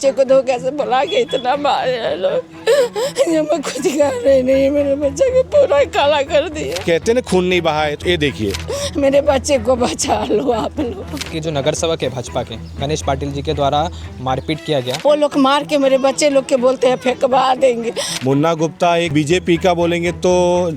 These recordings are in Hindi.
बच्चे को धोखे से बुला के इतना मारे हैं लोग, मैं कुछ कर रही नहीं, मेरे बच्चे को पूरा काला कर दिया। कहते ना खून नहीं बहा है, तो ये देखिए मेरे बच्चे को बचा लो आप लोग। कि जो नगर सेवक है भाजपा के गणेश पाटिल जी के द्वारा मारपीट किया गया, वो लोग मार के मेरे बच्चे लोग के बोलते हैं फेंकवा देंगे। मुन्ना गुप्ता एक बीजेपी का बोलेंगे तो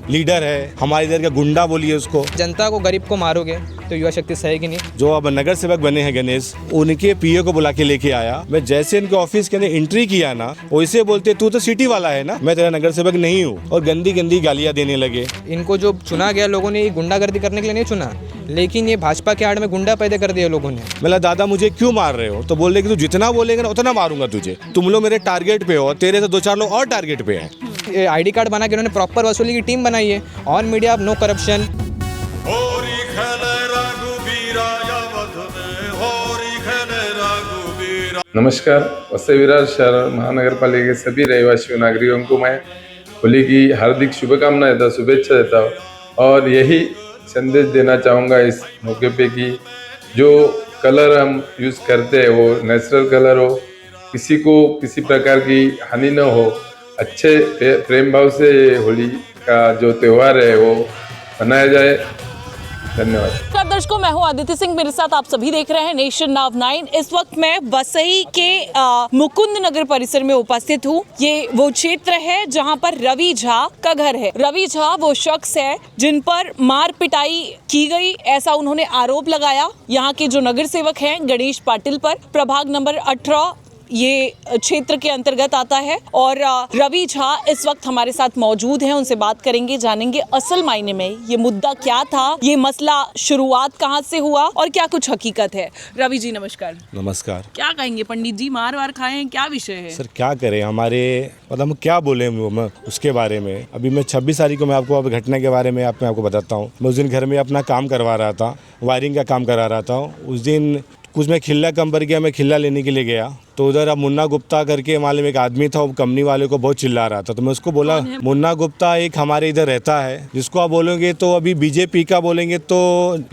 लीडर है, हमारे इधर का गुंडा बोलिए उसको। जनता को गरीब को मारोगे तो युवा शक्ति सहेगी नहीं। जो अब नगर सेवक बने हैं गणेश, उनके पीए को बुला के लेके आया। मैं जैसे इनके ऑफिस के अंदर एंट्री किया ना, वैसे बोलते तू तो सिटी वाला है ना, मैं तेरा नगर सेवक नहीं हूँ, और गंदी गंदी गालियाँ देने लगे। इनको जो चुना गया लोगों ने ये गुंडागर्दी करने के लिए नहीं चुना, लेकिन ये भाजपा के आड़ में गुंडा पैदा कर दिया लोगों ने। बोला दादा मुझे क्यों मार रहे हो, तो बोल रहे कि तू जितना बोलेगा ना उतना मारूंगा तुझे, तुम लोग मेरे टारगेट पे हो, तेरे से 2-4 लोग और टारगेट पे हैं। आईडी कार्ड बना के उन्होंने प्रॉपर वसूली की टीम बनाई है, ऑन मीडिया नो करप्शन। नमस्कार, वसई विरार शहर महानगर पालिका के सभी रहवासियों नागरिकों को मैं होली की हार्दिक शुभकामनाएं देता, शुभेच्छा देता हूँ, और यही संदेश देना चाहूँगा इस मौके पे कि जो कलर हम यूज़ करते हैं वो नेचुरल कलर हो, किसी को किसी प्रकार की हानि न हो, अच्छे प्रेम भाव से होली का जो त्यौहार है वो मनाया जाए। धन्यवाद। दर्शकों, मैं हूं आदित्य सिंह, मेरे साथ आप सभी देख रहे हैं नेशन नाउ 9। इस वक्त मैं वसई के मुकुंद नगर परिसर में उपस्थित हूं। ये वो क्षेत्र है जहां पर रवि झा का घर है। रवि झा वो शख्स है जिन पर मार पिटाई की गई, ऐसा उन्होंने आरोप लगाया। यहाँ के जो नगर सेवक हैं गणेश पाटिल पर, प्रभाग नंबर 18 ये क्षेत्र के अंतर्गत आता है, और रवि झा इस वक्त हमारे साथ मौजूद हैं। उनसे बात करेंगे, जानेंगे असल मायने में ये मुद्दा क्या था, ये मसला शुरुआत कहाँ से हुआ और क्या कुछ हकीकत है। रवि जी नमस्कार। नमस्कार। क्या कहेंगे, पंडित जी मार वार खाए हैं, क्या विषय है? सर क्या करें, हमारे मतलब हम क्या बोले उसके बारे में। अभी मैं 26 तारीख को मैं आपको अब घटना के बारे में आपको बताता हूँ। मैं उस दिन घर में अपना काम करवा रहा था, वायरिंग का काम करा रहा था। उस दिन कुछ मैं खिल्ला कम पर गया, मैं खिल्ला लेने के लिए गया, तो उधर अब मुन्ना गुप्ता करके मालूम एक आदमी था, वो कंपनी वाले को बहुत चिल्ला रहा था। तो मैं उसको बोला, मुन्ना गुप्ता एक हमारे इधर रहता है, जिसको आप बोलेंगे तो अभी बीजेपी का बोलेंगे तो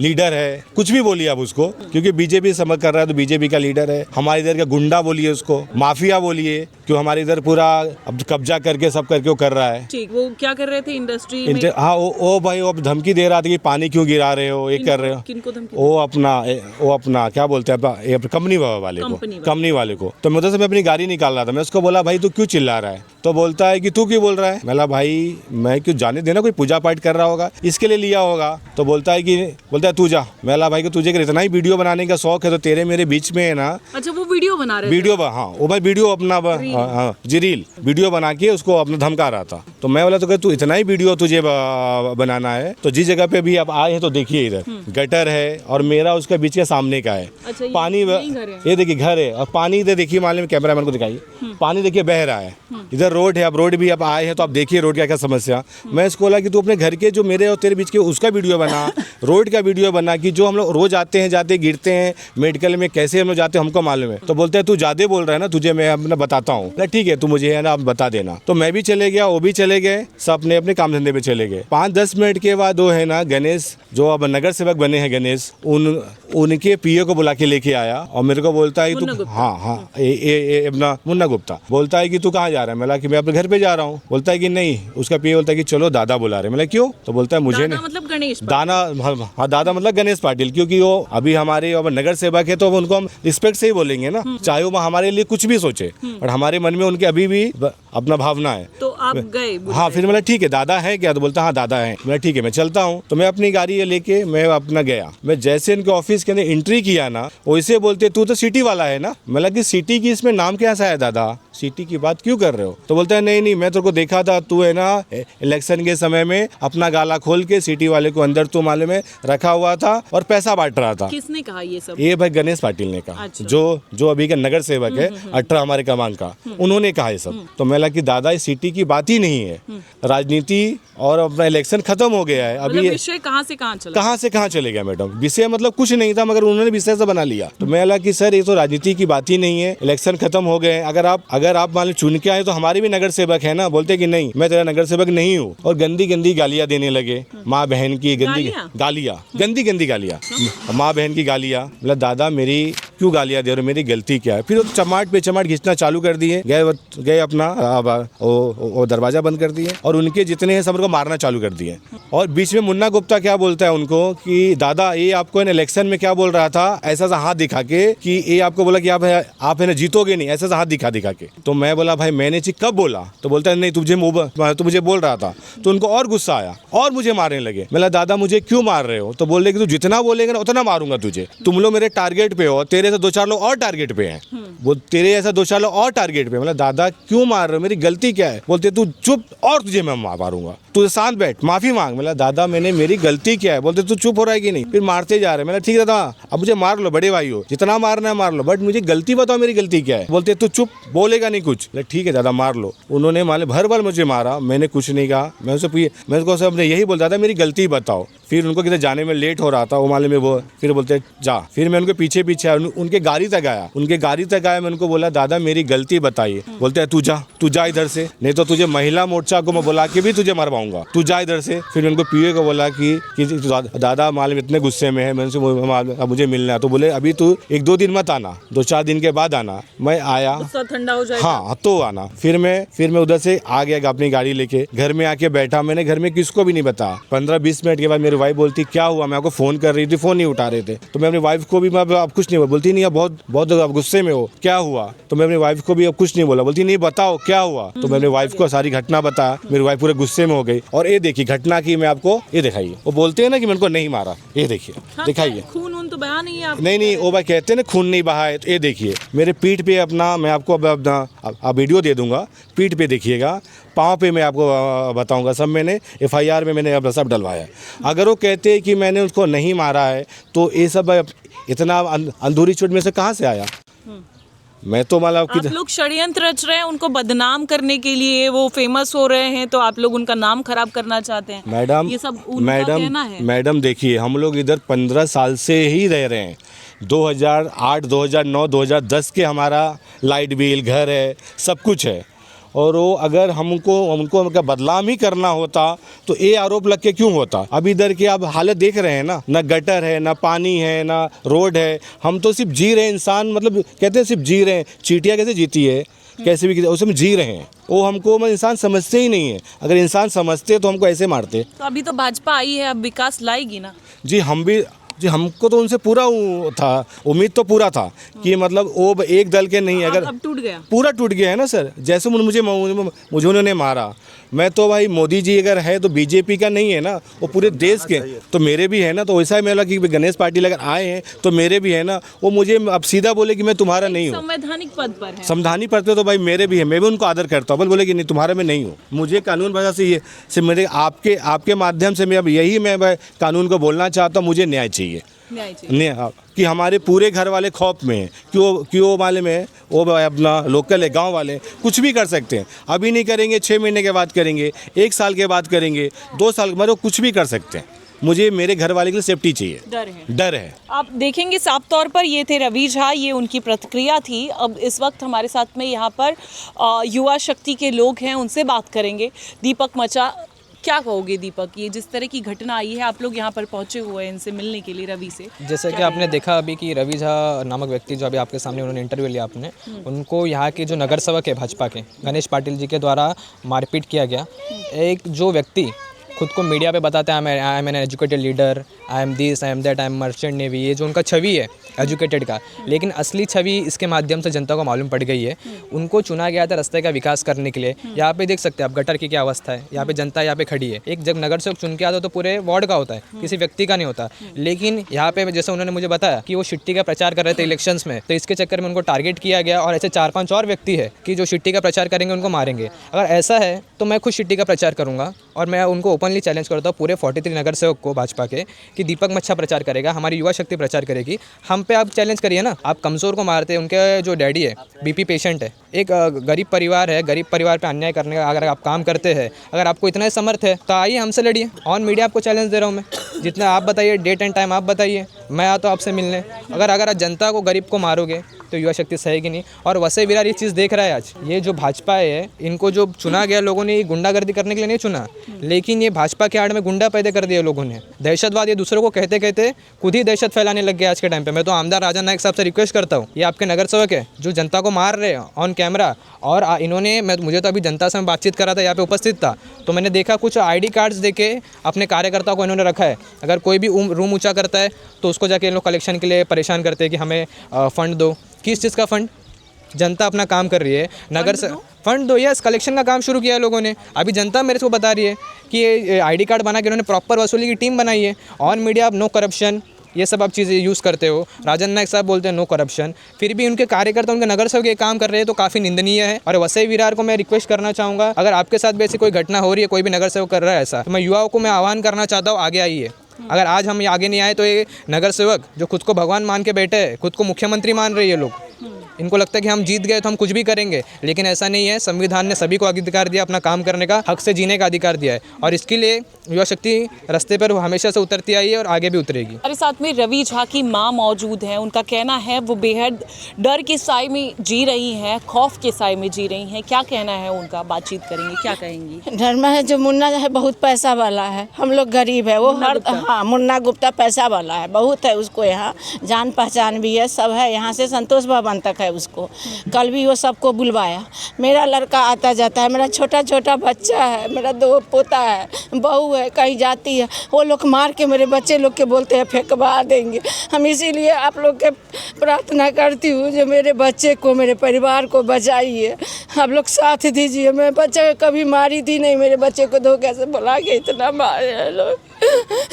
लीडर है, कुछ भी बोलिए आप उसको, क्योंकि बीजेपी समझ कर रहा है तो बीजेपी का लीडर है। हमारे इधर का गुंडा बोलिए उसको, माफिया बोलिए, क्यों हमारे इधर पूरा अब कब्जा करके सब करके वो कर रहा है। ठीक, वो क्या कर रहे थे इंडस्ट्री में? हाँ, वो भाई वो धमकी दे रहा था कि पानी क्यों गिरा रहे हो, ये कर रहे हो। किनको धमकी? वो अपना क्या बोलते हैं कंपनी वाले को। तो मैं उधर से मैं अपनी गाड़ी निकाल रहा था, मैं उसको बोला भाई तू क्यों चिल्ला रहा है, तो बोलता है कि तू क्यों बोल रहा है। मैं बोला भाई मैं क्यों, जाने देना, कोई पूजा पाठ कर रहा होगा, इसके लिए लिया होगा। तो बोलता है तू जा। मैं बोला भाई कि तुझे इतना ही वीडियो बनाने का शौक है तो तेरे मेरे बीच में है ना। अच्छा, वो वीडियो बना रहे थे? वीडियो, हाँ वो भाई वीडियो अपना रील वीडियो बना के उसको अपना धमका रहा था। तो मैं बोला तो तू इतना ही वीडियो तुझे बनाना है तो जिस जगह पे भी आप आए हैं तो देखिए, इधर गटर है और मेरा उसका बीच के सामने का है। अच्छा, पानी ये देखिए घर है, और पानी इधर देखिए, मालूम कैमरामैन को दिखाइए, पानी देखिए बह रहा है। इधर रोड है, अब रोड भी आप आए हैं तो आप देखिए रोड क्या समस्या। मैं इसको बोला कि तू अपने घर के जो मेरे और तेरे बीच के उसका वीडियो बना, रोड का वीडियो बना, कि जो हम लोग रोज आते हैं जाते गिरते हैं मेडिकल में, कैसे हम लोग जाते हैं हमको मालूम है। तो बोलते हैं तू ज्यादा बोल रहा है ना, तुझे मैं अपना बताता हूँ। ठीक है, तू मुझे है ना आप बता देना। तो मैं भी चले गया, वो भी चले गए, सब अपने अपने काम धंधे पे चले गए। 5-10 मिनट के बाद वो है ना गणेश, जो अब नगर सेवक बने हैं गणेश, उनके पीए को बुला के लेके आया और मेरे को बोलता है तू, हाँ अपना मुन्ना गुप्ता बोलता है कि तू कहाँ जा रहा है। मैं कि मैं अपने घर पे जा रहा हूँ। बोलता है कि नहीं, उसका पीए बोलता है कि चलो दादा बुला रहे। मैं क्यों, तो बोलता है मुझे नहीं, मतलब गणेश दादा मतलब गणेश पाटिल, क्योंकि वो अभी हमारे नगर सेवक है तो उनको हम रिस्पेक्ट से ही बोलेंगे ना, चाहे वो हमारे लिए कुछ भी सोचे, और हमारे मन में उनके अभी भी अपना भावना है। तो आप गए? हाँ, फिर मतलब ठीक है दादा है क्या, तो बोलता हाँ दादा है। मैं ठीक है मैं चलता हूँ। तो मैं अपनी गाड़ी लेके मैं अपना गया। मैं जैसे इनके ऑफिस के अंदर एंट्री किया ना, वैसे बोलते तू तो सिटी वाला है ना। मतलब कि सिटी की इसमें नाम कैसा है दादा, सिटी की बात क्यों कर रहे हो। तो बोलता है नहीं मैं तेरे को देखा था, तू है ना इलेक्शन के समय में अपना गाला खोल के सिटी वाले को अंदर तो मालूम में रखा हुआ था और पैसा बांट रहा था। किसने कहा ये सब? ये भाई गणेश पाटिल ने कहा। अच्छा। जो अभी का नगर सेवक है 18 हमारे क्रमांक का, उन्होंने कहा ये सब। तो मैं लगा कि दादा इस सिटी की बात ही नहीं है, राजनीति और अपना इलेक्शन खत्म हो गया है। अभी विषय कहाँ से कहाँ चले गया मैडम, विषय मतलब कुछ नहीं था मगर उन्होंने विषय से बना लिया। तो मैं लगा कि सर ये तो राजनीति की बात ही नहीं है, इलेक्शन खत्म हो गए। अगर आप मान लो चुन के आए तो हमारे भी नगर सेवक है ना। बोलते कि नहीं मैं तेरा नगर सेवक नहीं हूँ, और गंदी गंदी गालियाँ देने लगे, माँ बहन की गंदी गालियाँ, माँ बहन की गालियाँ। मतलब दादा मेरी क्यों गालियाँ दे रहे हो, मेरी गलती क्या है। फिर वो चमाट पे चमाट घिंचना चालू कर दिए, गए अपना वो दरवाज़ा बंद कर दिए और उनके जितने हैं सब को मारना चालू कर दिए। और बीच में मुन्ना गुप्ता क्या बोलता है उनको कि दादा ये आपको इलेक्शन में क्या बोल रहा था, ऐसा सा हाथ दिखा के कि ये आपको बोला कि आप है ना जीतोगे नहीं, ऐसा सा हाथ दिखा के। तो मैं बोला भाई मैंने चीज कब बोला, तो बोलता है नहीं तू मुझे बोल रहा था। तो उनको और गुस्सा आया और मुझे मारने लगे। मैं बोला दादा मुझे क्यों मार रहे हो, तो बोल रहे कि तू जितना बोलेगा ना उतना मारूंगा तुझे, तुम लोग मेरे टारगेट पे हो, तेरे से 2-4 लोग और टारगेट पे हैं, वो तेरे ऐसा 2-4 लोग और टारगेट पे। मतलब दादा क्यों मार रहे हो, मेरी गलती क्या है। बोलते तू चुप और तुझे मैं मारूंगा, तू शांत बैठ, माफी मांग। मतलब दादा मैंने मेरी गलती क्या है। बोलते तू चुप हो रहा है कि नहीं। फिर मारते जा रहे। मैंने ठीक है दादा अब मुझे मार लो, बड़े भाई हो, जितना मारना है मार लो, बट मुझे गलती बताओ मेरी गलती क्या है। बोलते तू चुप, बोलेगा नहीं कुछ। ठीक है दादा मार लो। उन्होंने माले भर बार मुझे मारा, मैंने कुछ नहीं कहा। मैं उसको सबने यही बोल दादा मेरी गलती बताओ। फिर उनको किधर जाने में लेट हो रहा था, वो माले में वो फिर बोलते जा। फिर मैं उनके पीछे आया, उनके गाड़ी तक आया, मैं उनको बोला दादा मेरी गलती बताइए। बोलते तू जा इधर से, नहीं तो तुझे महिला मोर्चा को मैं बुला के भी तुझे मरवाऊंगा, तू जा इधर से। फिर उनको पीए को बोला कि दादा मालूम इतने गुस्से में है, मैंने मुझे मिलना है। तो बोले अभी तू 1-2 दिन मत आना, 2-4 दिन के बाद आना। मैं आया, ठंडा हो जाएगा। हाँ तो आना। फिर मैं उधर से आ गया अपनी गाड़ी लेके, घर में आके बैठा। मैंने घर में किसको भी नहीं बताया। 15-20 मिनट के बाद मेरी वाइफ बोलती क्या हुआ, मैं आपको फोन कर रही थी, फोन नहीं उठा रहे थे। तो मैं अपनी वाइफ को भी आप कुछ नहीं बोला, बोलती नहीं आप बहुत गुस्से में हो, क्या हुआ। तो मैं अपनी वाइफ को भी अब कुछ नहीं बोला, बोलती नहीं बताओ क्या हुआ। तो मैं अपनी वाइफ को सारी घटना बताया, मेरी वाइफ पूरे गुस्से में हो गई। और ये देखिए घटना की मैं आपको ये दिखाइए, वो बोलते हैं ना कि मैंने उनको नहीं मारा, ये देखिए दिखाइए। खून तो बहा नहीं है, नहीं वो भाई कहते हैं ना खून नहीं बहा है। तो ये देखिए मेरे पीठ पे अपना, मैं आपको अपना वीडियो दे दूंगा, पीठ पे देखिएगा, पाँव पे मैं आपको बताऊंगा सब। मैंने FIR में मैंने अपना सब डलवाया। अगर वो कहते हैं कि मैंने उसको नहीं मारा है तो ये सब इतना अंधूरी चोट में से कहाँ से आया। मैं तो मतलब आप लोग षड्यंत्र रच रहे हैं उनको बदनाम करने के लिए, वो फेमस हो रहे हैं तो आप लोग उनका नाम खराब करना चाहते हैं। मैडम ये सब उनका कहना है। मैडम देखिए हम लोग इधर 15 साल से ही रह रहे हैं। 2008, 2009, 2010 के हमारा लाइट बिल, घर है, सब कुछ है। और वो अगर उनको बदनाम ही करना होता तो ये आरोप लग के क्यों होता। अब इधर की आप हालत देख रहे हैं ना गटर है, ना पानी है, ना रोड है। हम तो सिर्फ जी रहे हैं, इंसान मतलब कहते हैं सिर्फ जी रहे हैं। चींटियाँ कैसे जीती है, कैसे भी उसमें जी रहे हैं। वो हमको इंसान समझते ही नहीं है। अगर इंसान समझते तो हमको ऐसे मारते। तो अभी तो भाजपा आई है, अब विकास लाएगी ना। जी हमको तो उनसे पूरा था, उम्मीद तो पूरा था कि मतलब वो एक दल के नहीं, अगर अब टूट गया, पूरा टूट गया है ना सर। जैसे मुझे उन्होंने मारा, मैं तो भाई मोदी जी अगर है तो बीजेपी का नहीं है ना, वो पूरे देश के तो मेरे भी है ना। तो वैसा ही मैं लगा कि गणेश पाटिल अगर आए हैं तो मेरे भी है ना। वो मुझे अब सीधा बोले कि मैं तुम्हारा नहीं हूँ, संवैधानिक पद पर है, संवैधानिक पद पे तो भाई मेरे भी है, मैं भी उनको आदर करता हूँ। बोले कि नहीं तुम्हारा मैं नहीं हूँ। मुझे कानून वजह से ये मेरे आपके माध्यम से मैं अब यही मैं कानून को बोलना चाहता हूँ, मुझे न्याय चाहिए। कि हमारे पूरे घर वाले खौफ में हैं, क्यों मालूम है, वो अपना लोकल है, गांव वाले कुछ भी कर सकते हैं। अभी नहीं करेंगे, 6 महीने के बाद करेंगे, 1 साल के बाद करेंगे, 2 साल मतलब कुछ भी कर सकते हैं। मुझे मेरे घर वाले के लिए सेफ्टी चाहिए, डर है। आप देखेंगे साफ तौर पर ये थे रवि झा, ये उनकी प्रतिक्रिया थी। अब इस वक्त हमारे साथ में यहाँ पर युवा शक्ति के लोग हैं, उनसे बात करेंगे। दीपक मचा, क्या कहोगे दीपक, ये जिस तरह की घटना आई है, आप लोग यहाँ पर पहुँचे हुए हैं इनसे मिलने के लिए, रवि से। जैसे कि आपने देखा अभी कि रवि झा नामक व्यक्ति जो अभी आपके सामने उन्होंने इंटरव्यू लिया आपने, उनको यहाँ के जो नगर सेवक है भाजपा के गणेश पाटिल जी के द्वारा मारपीट किया गया। एक जो व्यक्ति खुद को मीडिया पे बताते हैं I am an educated leader, I am this, I am that, I am merchant navy, ये जो उनका छवि है एजुकेटेड का, लेकिन असली छवि इसके माध्यम से जनता को मालूम पड़ गई है। उनको चुना गया था रास्ते का विकास करने के लिए। यहाँ पे देख सकते हैं आप गटर की क्या अवस्था है, यहाँ पे जनता यहाँ पे खड़ी है। एक जब नगर सेवक चुन के आता तो पूरे वार्ड का होता है, किसी व्यक्ति का नहीं होता। लेकिन यहाँ पे जैसे उन्होंने मुझे बताया कि वो शिट्टी का प्रचार कर रहे थे इलेक्शंस में, तो इसके चक्कर में उनको टारगेट किया गया। और ऐसे 4-5 और व्यक्ति है कि जो शिट्टी का प्रचार करेंगे उनको मारेंगे। अगर ऐसा है तो मैं खुद शिट्टी का प्रचार करूँगा और मैं उनको ओपनली चैलेंज करता हूँ पूरे 43 नगर सेवक को भाजपा के कि दीपक मच्छा प्रचार करेगा, हमारी युवा शक्ति प्रचार करेगी। हम पे आप चैलेंज करिए ना। आप कमज़ोर को मारते हैं, उनके जो डैडी है BP पेशेंट है, एक गरीब परिवार है, गरीब परिवार पे अन्याय करने का अगर आप काम करते हैं, अगर आपको इतना ही समर्थ है तो आइए हमसे लड़िए। ऑन मीडिया आपको चैलेंज दे रहा हूँ मैं, जितना आप बताइए, डेट एंड टाइम आप बताइए, मैं आता हूँ आपसे मिलने। अगर जनता को, गरीब को मारोगे तो युवा शक्ति सहेगी नहीं। और वसई विरार ये चीज़ देख रहा है आज, ये जो भाजपा है इनको जो चुना गया लोगों ने गुंडागर्दी करने के लिए नहीं चुना, लेकिन ये भाजपा के आड़ में गुंडा पैदा कर दिया लोगों ने, दहशतवाद, ये दूसरों को कहते कहते खुद ही दहशत फैलाने लग गए आज के टाइम पे। मैं तो आमदार राजन नायक साहब से रिक्वेस्ट करता हूँ, ये आपके नगर सेवक है जो जनता को मार रहे हैं ऑन कैमरा, और इन्होंने मुझे तो अभी जनता से मैं बातचीत कर रहा था, यहाँ पे उपस्थित था, तो मैंने देखा कुछ ID कार्ड्स देके अपने कार्यकर्ताओं को इन्होंने रखा है। अगर कोई भी रूम ऊंचा करता है तो उसको जाके इन लोग कलेक्शन के लिए परेशान करते हैं कि हमें फ़ंड दो। किस चीज़ का फ़ंड? जनता अपना काम कर रही है, नगर से फंड दो। यस, कलेक्शन का काम शुरू किया है लोगों ने। अभी जनता मेरे को बता रही है कि ये ID कार्ड बना के इन्होंने प्रॉपर वसूली की टीम बनाई है। ऑन मीडिया आप नो करप्शन, ये सब आप चीज़ें यूज़ करते हो। राजन नायक साहब बोलते हैं नो करप्शन, फिर भी उनके कार्यकर्ता, उनके नगर सेवक ये काम कर रहे हैं, तो काफ़ी निंदनीय है। और वसई विरार को मैं रिक्वेस्ट करना चाहूँगा, अगर आपके साथ भी ऐसी कोई घटना हो रही है, कोई भी नगर सेवक कर रहा है ऐसा, तो मैं युवाओं को मैं आह्वान करना चाहता हूँ, आगे आइए। अगर आज हम आगे नहीं आए तो ये नगर सेवक जो खुद को भगवान मान के बैठे हैं, खुद को मुख्यमंत्री मान रही है लोग, इनको लगता है कि हम जीत गए तो हम कुछ भी करेंगे, लेकिन ऐसा नहीं है। संविधान ने सभी को अधिकार दिया, अपना काम करने का, हक से जीने का अधिकार दिया है, और इसके लिए युवा शक्ति रास्ते पर हमेशा से उतरती आई है और आगे भी उतरेगी। हमारे साथ में रवि झा की मां मौजूद हैं। उनका कहना है वो बेहद डर के साए में जी रही हैं, खौफ के साए में जी रही हैं। क्या कहना है उनका, बातचीत करेंगे, क्या कहेंगी? डर में है जो मुन्ना है बहुत पैसा वाला है, हम लोग गरीब है। वो हाँ, मुन्ना गुप्ता पैसा वाला है, बहुत है उसको, यहाँ जान पहचान भी है, सब है। यहाँ से संतोष भवन तक है उसको। कल भी वो सबको बुलवाया। मेरा लड़का आता जाता है, मेरा छोटा छोटा बच्चा है, मेरा 2 पोता है, बहू है, कहीं जाती है, वो लोग मार के मेरे बच्चे लोग के बोलते हैं फेंकवा देंगे। हम इसीलिए आप लोग के प्रार्थना करती हूँ जो मेरे बच्चे को, मेरे परिवार को बचाइए, आप लोग साथ दीजिए। मैं बच्चे को कभी मारी थी नहीं, मेरे बच्चे को धोखे से बुला के इतना मारे हैं लोग,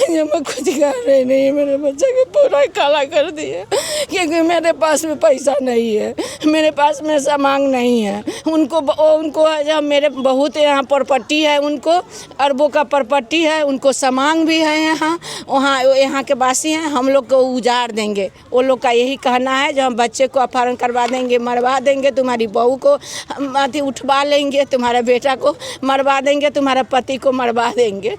ये मैं खुद कर रही नहीं, मेरे बच्चे को पूरा काला कर दिए, क्योंकि मेरे पास में पैसा नहीं है, मेरे पास में सामान नहीं है। उनको है जब मेरे बहुत यहाँ प्रॉपर्टी है, उनको अरबों का प्रॉपर्टी है, उनको सामान भी है यहाँ यहाँ के वासी हैं। हम लोग को उजाड़ देंगे, वो लोग का यही कहना है, जो हम बच्चे को अपहरण करवा देंगे, मरवा देंगे, तुम्हारी बहू को अथी उठवा लेंगे, तुम्हारे बेटा को मरवा देंगे, तुम्हारा पति को मरवा देंगे।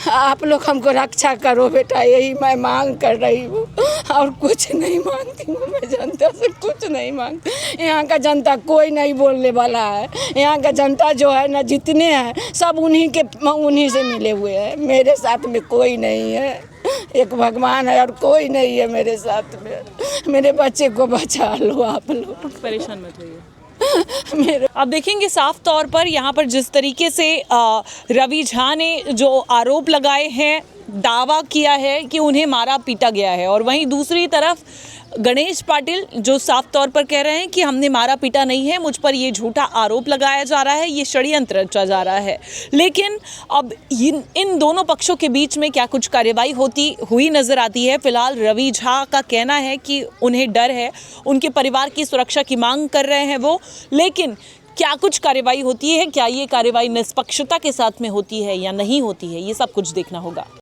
आप लोग हमको रक्षा करो बेटा, यही मैं मांग कर रही हूँ, और कुछ नहीं मांगती हूँ। मैं जनता से कुछ नहीं मांगती। यहाँ का जनता कोई नहीं बोलने वाला है। यहाँ का जनता जो है ना, जितने हैं सब उन्हीं से मिले हुए हैं। मेरे साथ में कोई नहीं है, एक भगवान है और कोई नहीं है मेरे साथ में। मेरे बच्चे को बचा लो आप लोग, परेशान मत होइए। आप देखेंगे साफ तौर पर यहाँ पर जिस तरीके से रवि झा ने जो आरोप लगाए हैं, दावा किया है कि उन्हें मारा पीटा गया है, और वहीं दूसरी तरफ गणेश पाटिल जो साफ तौर पर कह रहे हैं कि हमने मारा पीटा नहीं है, मुझ पर ये झूठा आरोप लगाया जा रहा है, ये षड्यंत्र रचा जा रहा है। लेकिन अब इन दोनों पक्षों के बीच में क्या कुछ कार्रवाई होती हुई नजर आती है? फिलहाल रवि झा का कहना है कि उन्हें डर है, उनके परिवार की सुरक्षा की मांग कर रहे हैं वो, लेकिन क्या कुछ कार्रवाई होती है, क्या ये कार्रवाई निष्पक्षता के साथ में होती है या नहीं होती है, ये सब कुछ देखना होगा।